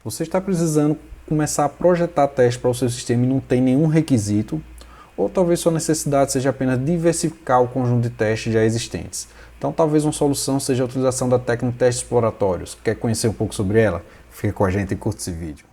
Você está precisando começar a projetar testes para o seu sistema e não tem nenhum requisito, ou talvez sua necessidade seja apenas diversificar o conjunto de testes já existentes. Então talvez uma solução seja a utilização da técnica de testes exploratórios. Quer conhecer um pouco sobre ela? Fica com a gente e curte esse vídeo.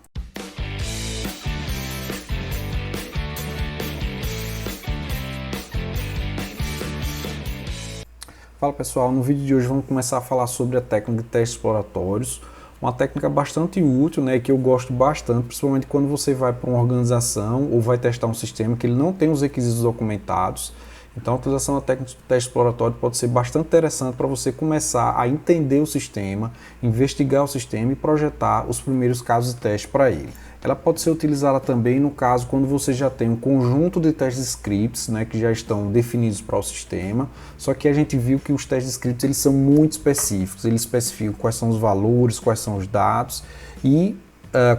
Fala pessoal, no vídeo de hoje vamos começar a falar sobre a técnica de testes exploratórios, uma técnica bastante útil, né, que eu gosto bastante, principalmente quando você vai para uma organização ou vai testar um sistema que ele não tem os requisitos documentados. Então a utilização da técnica de teste exploratório pode ser bastante interessante para você começar a entender o sistema, investigar o sistema e projetar os primeiros casos de teste para ele. Ela pode ser utilizada também no caso quando você já tem um conjunto de testes scripts, né, que já estão definidos para o sistema, só que a gente viu que os testes scripts eles são muito específicos, eles especificam quais são os valores, quais são os dados e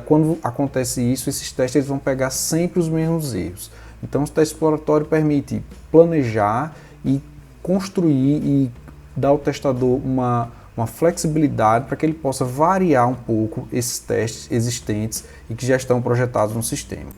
quando acontece isso, esses testes eles vão pegar sempre os mesmos erros. Então o teste exploratório permite planejar e construir e dar ao testador uma flexibilidade para que ele possa variar um pouco esses testes existentes e que já estão projetados no sistema.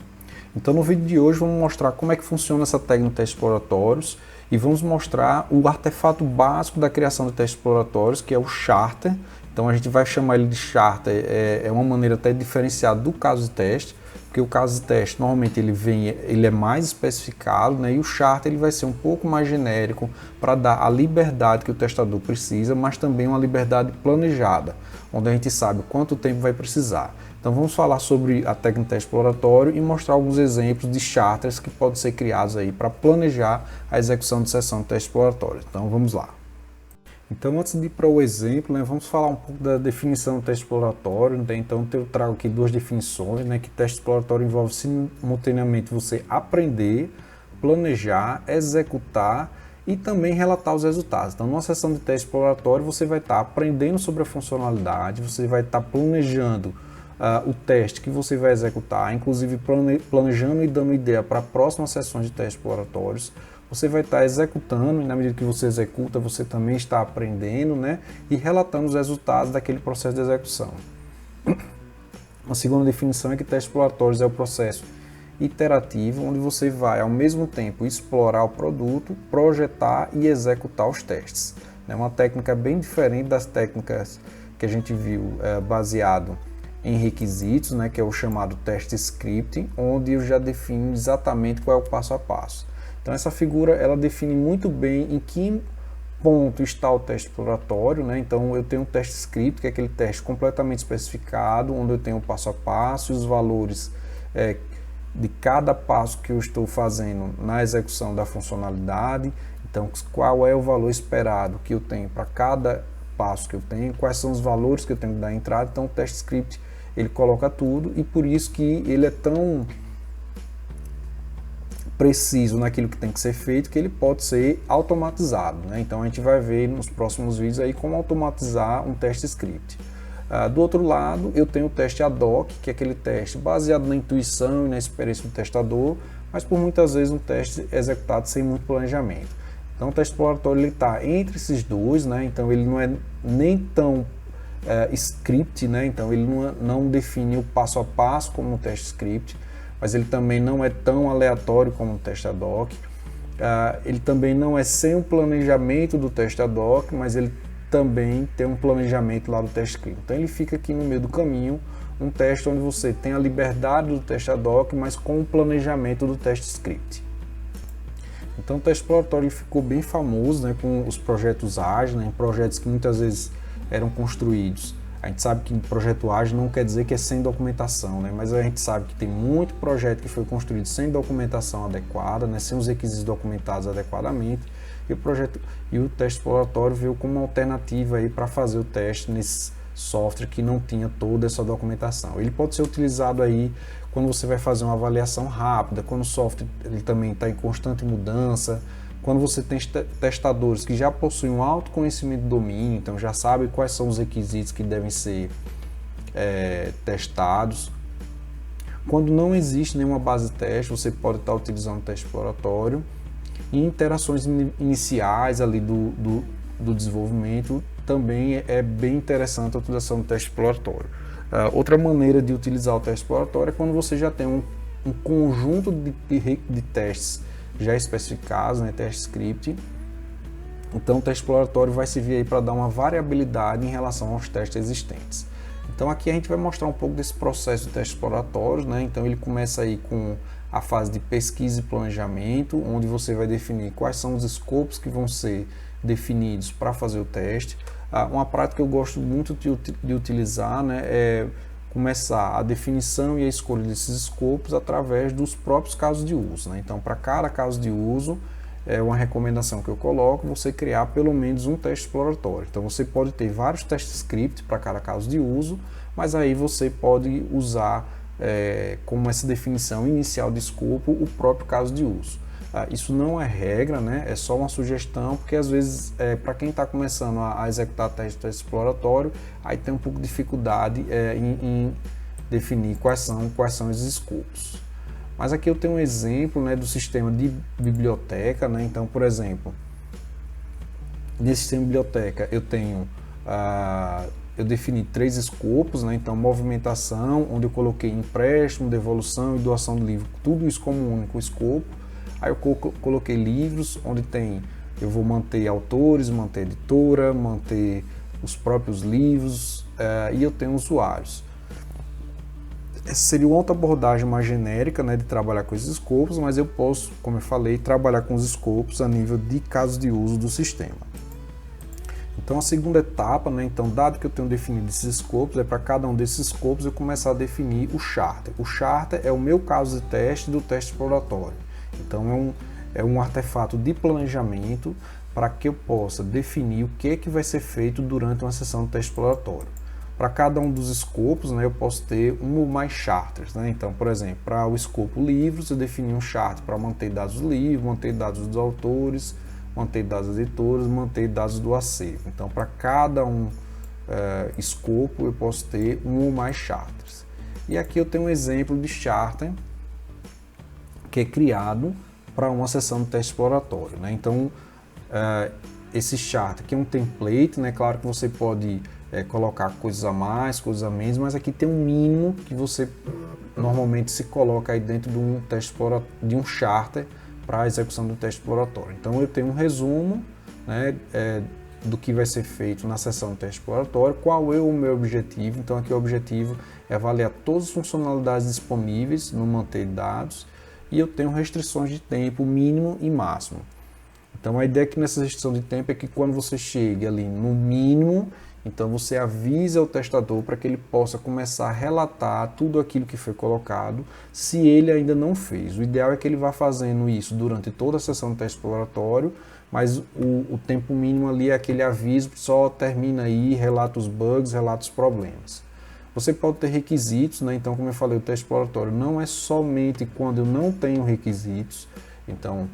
Então no vídeo de hoje vamos mostrar como é que funciona essa técnica de testes exploratórios e vamos mostrar o artefato básico da criação de testes exploratórios, que é o charter. Então a gente vai chamar ele de charter, é uma maneira até diferenciada do caso de teste, porque o caso de teste normalmente ele é mais especificado, né, e o charter ele vai ser um pouco mais genérico para dar a liberdade que o testador precisa, mas também uma liberdade planejada, onde a gente sabe quanto tempo vai precisar. Então vamos falar sobre a técnica de teste exploratório e mostrar alguns exemplos de charters que podem ser criados aí para planejar a execução de sessão de teste exploratório. Então vamos lá. Então, antes de ir para o exemplo, né, vamos falar um pouco da definição do teste exploratório. Né? Então, eu trago aqui duas definições, né, que teste exploratório envolve simultaneamente você aprender, planejar, executar e também relatar os resultados. Então, numa sessão de teste exploratório, você vai estar aprendendo sobre a funcionalidade, você vai estar planejando o teste que você vai executar, inclusive planejando e dando ideia para próximas sessões de testes exploratórios. Você vai estar executando e na medida que você executa, você também está aprendendo, né, e relatando os resultados daquele processo de execução. A segunda definição é que testes exploratórios é o processo iterativo, onde você vai ao mesmo tempo explorar o produto, projetar e executar os testes. É uma técnica bem diferente das técnicas que a gente viu baseado em requisitos, né, que é o chamado teste scripting, onde eu já defino exatamente qual é o passo a passo. Então essa figura ela define muito bem em que ponto está o teste exploratório, né? Então eu tenho um teste script, que é aquele teste completamente especificado, onde eu tenho o passo a passo e os valores de cada passo que eu estou fazendo na execução da funcionalidade. Então qual é o valor esperado que eu tenho para cada passo que eu tenho, quais são os valores que eu tenho que dar entrada. Então o teste script ele coloca tudo e por isso que ele é tão preciso naquilo que tem que ser feito, que ele pode ser automatizado, né? Então a gente vai ver nos próximos vídeos aí como automatizar um teste script. Do outro lado, eu tenho o teste ad hoc, que é aquele teste baseado na intuição e na experiência do testador, mas por muitas vezes um teste executado sem muito planejamento. Então o teste exploratório ele está entre esses dois, né? Então ele não é nem tão script, né? Então ele não define o passo a passo como no teste script, mas ele também não é tão aleatório como o teste ad hoc. Ele também não é sem um planejamento do teste ad hoc, mas ele também tem um planejamento lá do teste script. Então ele fica aqui no meio do caminho, um teste onde você tem a liberdade do teste ad hoc, mas com o planejamento do teste script. Então o teste exploratório ficou bem famoso, né, com os projetos ágeis, né, projetos que muitas vezes eram construídos. A gente sabe que projeto ágil não quer dizer que é sem documentação, né? Mas a gente sabe que tem muito projeto que foi construído sem documentação adequada, né? Sem os requisitos documentados adequadamente, e o teste exploratório veio como uma alternativa para fazer o teste nesse software que não tinha toda essa documentação. Ele pode ser utilizado aí quando você vai fazer uma avaliação rápida, quando o software ele também está em constante mudança, quando você tem testadores que já possuem um alto conhecimento do domínio, então já sabem quais são os requisitos que devem ser testados. Quando não existe nenhuma base de teste, você pode estar utilizando o teste exploratório. E interações iniciais ali do desenvolvimento, também é bem interessante a utilização do teste exploratório. Outra maneira de utilizar o teste exploratório é quando você já tem um conjunto de testes já especificados, né, teste script. Então o teste exploratório vai servir aí para dar uma variabilidade em relação aos testes existentes. Então aqui a gente vai mostrar um pouco desse processo de teste exploratório, né? Então ele começa aí com a fase de pesquisa e planejamento, onde você vai definir quais são os escopos que vão ser definidos para fazer o teste. Uma prática que eu gosto muito de utilizar, né, é começar a definição e a escolha desses escopos através dos próprios casos de uso, né? Então, para cada caso de uso, é uma recomendação que eu coloco, você criar pelo menos um teste exploratório. Então, você pode ter vários testes script para cada caso de uso, mas aí você pode usar como essa definição inicial de escopo o próprio caso de uso. Isso não é regra, né? É só uma sugestão, porque às vezes, para quem está começando a executar teste exploratório, aí tem um pouco de dificuldade em definir quais são esses escopos. Mas aqui eu tenho um exemplo, né, do sistema de biblioteca, né? Então, por exemplo, nesse sistema de biblioteca eu defini 3 escopos, né? Então, movimentação, onde eu coloquei empréstimo, devolução e doação de livro, tudo isso como um único escopo. Aí eu coloquei livros, onde eu vou manter autores, manter editora, manter os próprios livros, e eu tenho usuários. Essa seria uma outra abordagem mais genérica, né, de trabalhar com esses escopos, mas eu posso, como eu falei, trabalhar com os escopos a nível de casos de uso do sistema. Então a segunda etapa, né, então, dado que eu tenho definido esses escopos, para cada um desses escopos eu começar a definir o charter. O charter é o meu caso de teste do teste exploratório. Então é um artefato de planejamento para que eu possa definir o que vai ser feito durante uma sessão de teste exploratório. Para cada um dos escopos, né, eu posso ter um ou mais charters, né? Então, por exemplo, para o escopo livros, eu defini um charter para manter dados do livro, manter dados dos autores, manter dados das editoras, manter dados do acervo. Então, para cada escopo, eu posso ter um ou mais charters. E aqui eu tenho um exemplo de charter que é criado para uma sessão de teste exploratório, né? Então, esse charter aqui é um template, né? Claro que você pode colocar coisas a mais, coisas a menos, mas aqui tem um mínimo que você normalmente se coloca aí dentro de um teste de um charter para a execução do teste exploratório. Então, eu tenho um resumo, né, do que vai ser feito na sessão de teste exploratório, qual é o meu objetivo. Então, aqui o objetivo é avaliar todas as funcionalidades disponíveis no manter dados, e eu tenho restrições de tempo mínimo e máximo. Então a ideia aqui nessa restrição de tempo é que quando você chegue ali no mínimo, então você avisa o testador para que ele possa começar a relatar tudo aquilo que foi colocado, se ele ainda não fez. O ideal é que ele vá fazendo isso durante toda a sessão de teste exploratório, mas o tempo mínimo ali é aquele aviso, só termina aí, relata os bugs, relata os problemas. Você pode ter requisitos, né? Então, como eu falei, o teste exploratório não é somente quando eu não tenho requisitos. Então,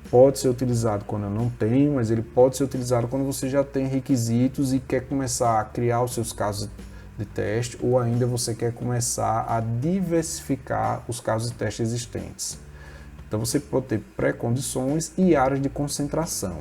pode ser utilizado quando eu não tenho, mas ele pode ser utilizado quando você já tem requisitos e quer começar a criar os seus casos de teste, ou ainda você quer começar a diversificar os casos de teste existentes. Então, você pode ter pré-condições e áreas de concentração.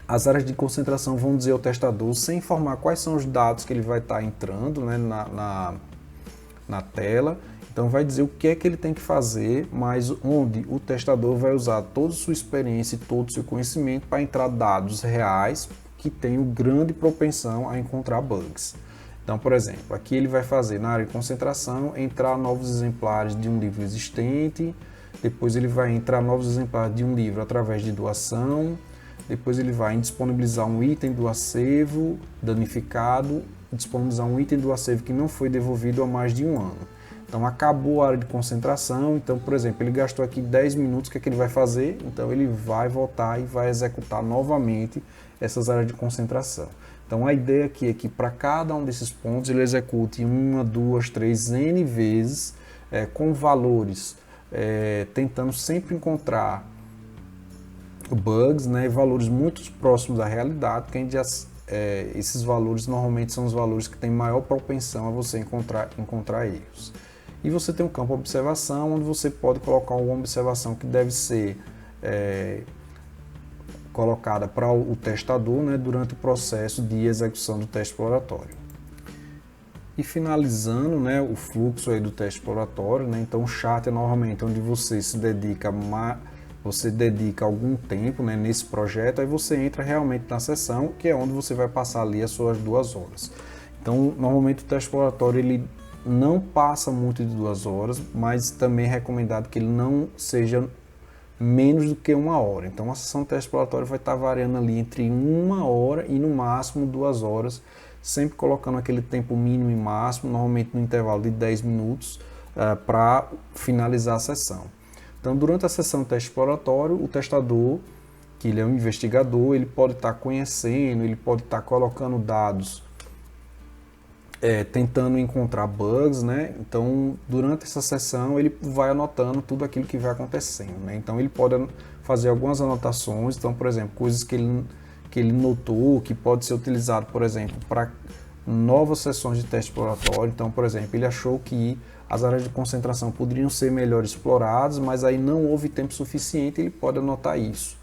As áreas de concentração vão dizer ao testador, sem informar quais são os dados que ele vai estar entrando, né, na tela. Então vai dizer o que é que ele tem que fazer, mas onde o testador vai usar toda a sua experiência e todo o seu conhecimento para entrar dados reais que tenham grande propensão a encontrar bugs. Então, por exemplo, aqui ele vai fazer na área de concentração, entrar novos exemplares de um livro existente, depois ele vai entrar novos exemplares de um livro através de doação, depois ele vai disponibilizar um item do acervo danificado, disponibilizar um item do acervo que não foi devolvido há mais de um ano. Então acabou a área de concentração, então por exemplo, ele gastou aqui 10 minutos, o que é que ele vai fazer? Então ele vai voltar e vai executar novamente essas áreas de concentração. Então a ideia aqui é que para cada um desses pontos ele execute 1, 2, 3, N vezes, com valores, tentando sempre encontrar bugs, né, valores muito próximos da realidade, que a gente esses valores normalmente são os valores que têm maior propensão a você encontrar erros. E você tem um campo de observação, onde você pode colocar uma observação que deve ser colocada para o testador, né, durante o processo de execução do teste exploratório. E finalizando, né, o fluxo aí do teste exploratório, né, então o charter é normalmente onde você dedica algum tempo, né, nesse projeto, aí você entra realmente na sessão, que é onde você vai passar ali as suas 2 horas. Então, normalmente o teste exploratório ele não passa muito de 2 horas, mas também é recomendado que ele não seja menos do que 1 hora. Então, a sessão de teste exploratório vai estar variando ali entre 1 hora e no máximo 2 horas, sempre colocando aquele tempo mínimo e máximo, normalmente no intervalo de 10 minutos, para finalizar a sessão. Então, durante a sessão de teste exploratório, o testador, que ele é um investigador, ele pode estar conhecendo, ele pode estar colocando dados, tentando encontrar bugs, né? Então, durante essa sessão, ele vai anotando tudo aquilo que vai acontecendo, né? Então, ele pode fazer algumas anotações, então, por exemplo, coisas que ele notou, que pode ser utilizado, por exemplo, para novas sessões de teste exploratório. Então, por exemplo, ele achou que as áreas de concentração poderiam ser melhor exploradas, mas aí não houve tempo suficiente, ele pode anotar isso,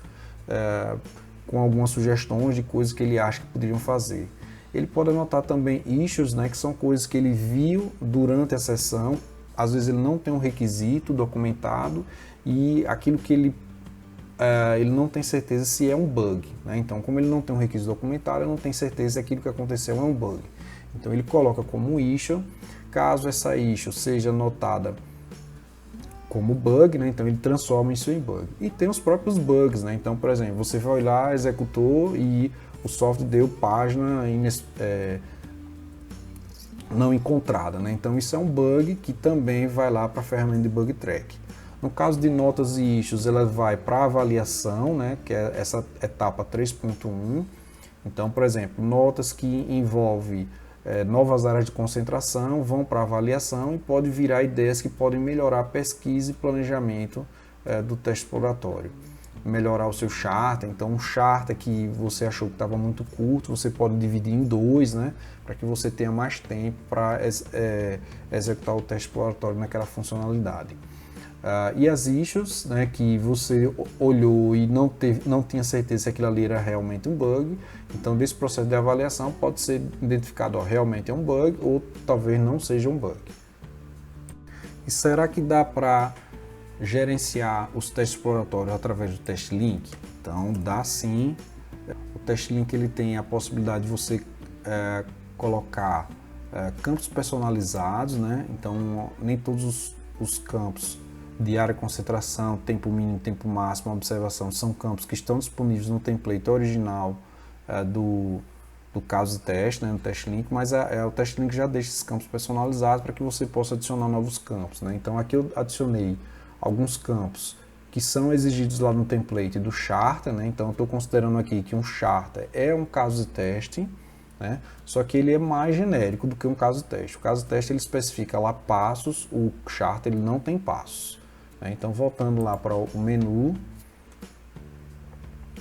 com algumas sugestões de coisas que ele acha que poderiam fazer. Ele pode anotar também issues, né, que são coisas que ele viu durante a sessão, às vezes ele não tem um requisito documentado e aquilo que ele não tem certeza se é um bug, né? Então, como ele não tem um requisito documentado, ele não tem certeza se aquilo que aconteceu é um bug. Então, ele coloca como issue, caso essa issue seja notada como bug, né? Então ele transforma isso em bug. E tem os próprios bugs, né? Então, por exemplo, você vai lá, executou e o software deu página não encontrada, né? Então isso é um bug que também vai lá para a ferramenta de bug track. No caso de notas e issues, ela vai para avaliação, né? Que é essa etapa 3.1. Então, por exemplo, notas que envolvem novas áreas de concentração vão para avaliação e pode virar ideias que podem melhorar a pesquisa e planejamento do teste exploratório. Melhorar o seu charter, então um charter que você achou que estava muito curto, você pode dividir em 2, né, para que você tenha mais tempo para executar o teste exploratório naquela funcionalidade. E as issues, né, que você olhou e não tinha certeza se aquilo ali era realmente um bug, então desse processo de avaliação pode ser identificado, realmente é um bug ou talvez não seja um bug. E será que dá para gerenciar os testes exploratórios através do teste link? Então dá sim. O teste link ele tem a possibilidade de você colocar campos personalizados, né? Então nem todos os campos de área de concentração, tempo mínimo, tempo máximo, observação, são campos que estão disponíveis no template original do caso de teste, né, no teste link, mas o teste link já deixa esses campos personalizados para que você possa adicionar novos campos, né? Então aqui eu adicionei alguns campos que são exigidos lá no template do charter, né? Então eu estou considerando aqui que um charter é um caso de teste, né? Só que ele é mais genérico do que um caso de teste. O caso de teste ele especifica lá passos, o charter ele não tem passos. Então, voltando lá para o menu,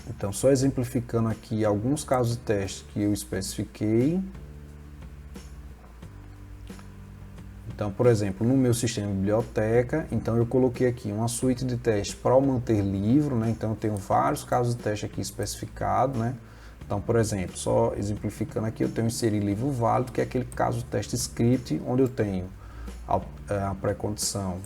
então só exemplificando aqui alguns casos de teste que eu especifiquei. Então, por exemplo, no meu sistema de biblioteca, então eu coloquei aqui uma suíte de teste para o manter livro, né? Então eu tenho vários casos de teste aqui especificados, né? Então, por exemplo, só exemplificando aqui, eu tenho inserir livro válido, que é aquele caso de teste script, onde eu tenho a pré-condição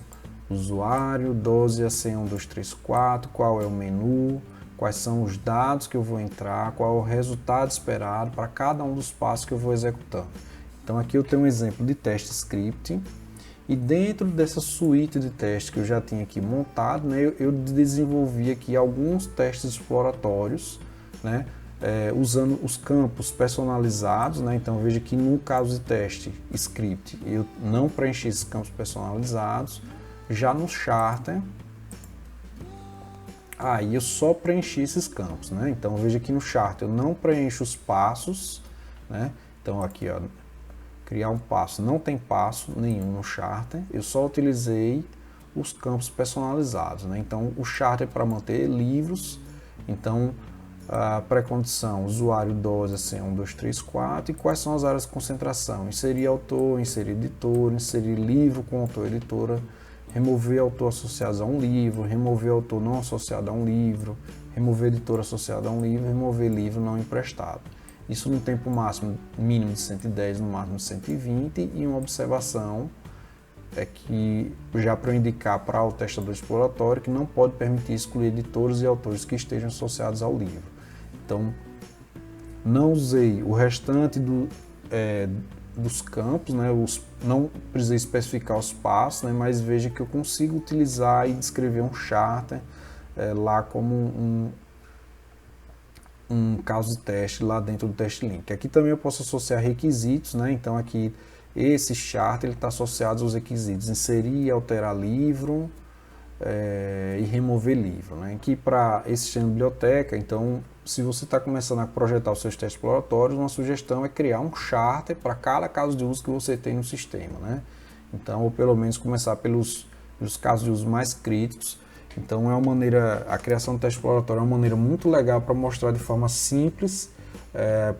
usuário, 12 a 11234, qual é o menu, quais são os dados que eu vou entrar, qual é o resultado esperado para cada um dos passos que eu vou executando. Então aqui eu tenho um exemplo de teste script e dentro dessa suíte de testes que eu já tinha aqui montado, né, eu desenvolvi aqui alguns testes exploratórios, né, usando os campos personalizados, né? Então veja que no caso de teste script eu não preenchi esses campos personalizados. Já no charter, aí eu só preenchi esses campos, né? Então veja que no charter eu não preencho os passos, né? Então aqui, ó, criar um passo, não tem passo nenhum no charter, eu só utilizei os campos personalizados, né? Então o charter é para manter livros, então a pré-condição, usuário 12 assim, 1, 2, 3, 4, e quais são as áreas de concentração? Inserir autor, inserir editor, inserir livro com autor, editora, remover autor associado a um livro, remover autor não associado a um livro, remover editor associado a um livro, remover livro não emprestado. isso no tempo máximo mínimo de 110, no máximo de 120, e uma observação é que já para eu indicar para o testador exploratório que não pode permitir excluir editores e autores que estejam associados ao livro. Então, não usei o restante dos campos, né, não precisei especificar os passos, né, mas veja que eu consigo utilizar e descrever um charter lá como um caso de teste lá dentro do teste link. Aqui também eu posso associar requisitos, né, então aqui esse charter está associado aos requisitos inserir e alterar livro e remover livro. Né? Aqui para esse sistema de biblioteca, então se você está começando a projetar os seus testes exploratórios, uma sugestão é criar um charter para cada caso de uso que você tem no sistema. Né? Então, ou pelo menos começar pelos casos de uso mais críticos. Então a criação do teste exploratório é uma maneira muito legal para mostrar de forma simples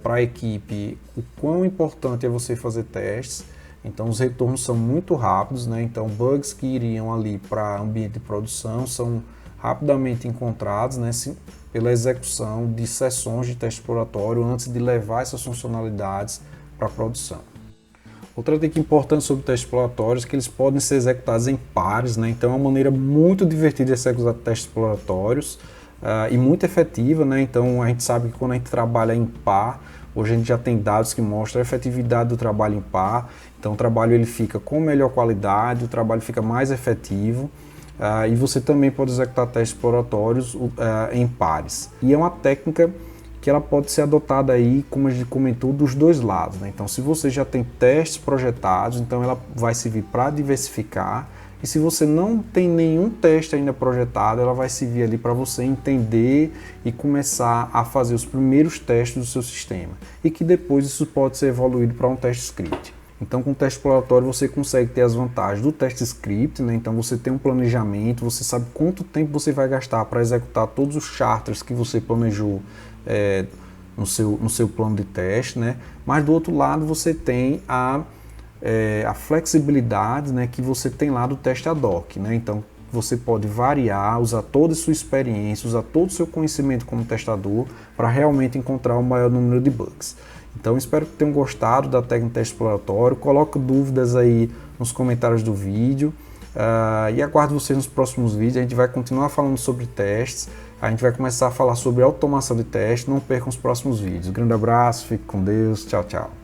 para a equipe o quão importante é você fazer testes. Então os retornos são muito rápidos, né? Então bugs que iriam ali para ambiente de produção são rapidamente encontrados, né? Pela execução de sessões de teste exploratório antes de levar essas funcionalidades para a produção. Outra dica importante sobre testes exploratórios é que eles podem ser executados em pares, né? Então é uma maneira muito divertida de executar testes exploratórios e muito efetiva, né? Então a gente sabe que quando a gente trabalha em par, hoje a gente já tem dados que mostram a efetividade do trabalho em par, então o trabalho ele fica com melhor qualidade, o trabalho fica mais efetivo e você também pode executar testes exploratórios em pares. E é uma técnica que ela pode ser adotada aí, como a gente comentou, dos dois lados. Né? Então se você já tem testes projetados, então ela vai servir para diversificar. E se você não tem nenhum teste ainda projetado, ela vai servir ali para você entender e começar a fazer os primeiros testes do seu sistema. E que depois isso pode ser evoluído para um teste script. Então com o teste exploratório você consegue ter as vantagens do teste script, né? Então você tem um planejamento, você sabe quanto tempo você vai gastar para executar todos os charters que você planejou no seu plano de teste, né? Mas do outro lado você tem a flexibilidade, né, que você tem lá do teste ad hoc, né? Então você pode variar, usar toda a sua experiência, usar todo o seu conhecimento como testador para realmente encontrar o maior número de bugs. Então espero que tenham gostado da técnica de teste exploratório, coloque dúvidas aí nos comentários do vídeo e aguardo vocês nos próximos vídeos. A gente vai continuar falando sobre testes, a gente vai começar a falar sobre automação de testes. Não percam os próximos vídeos. Grande abraço, fique com Deus, tchau, tchau.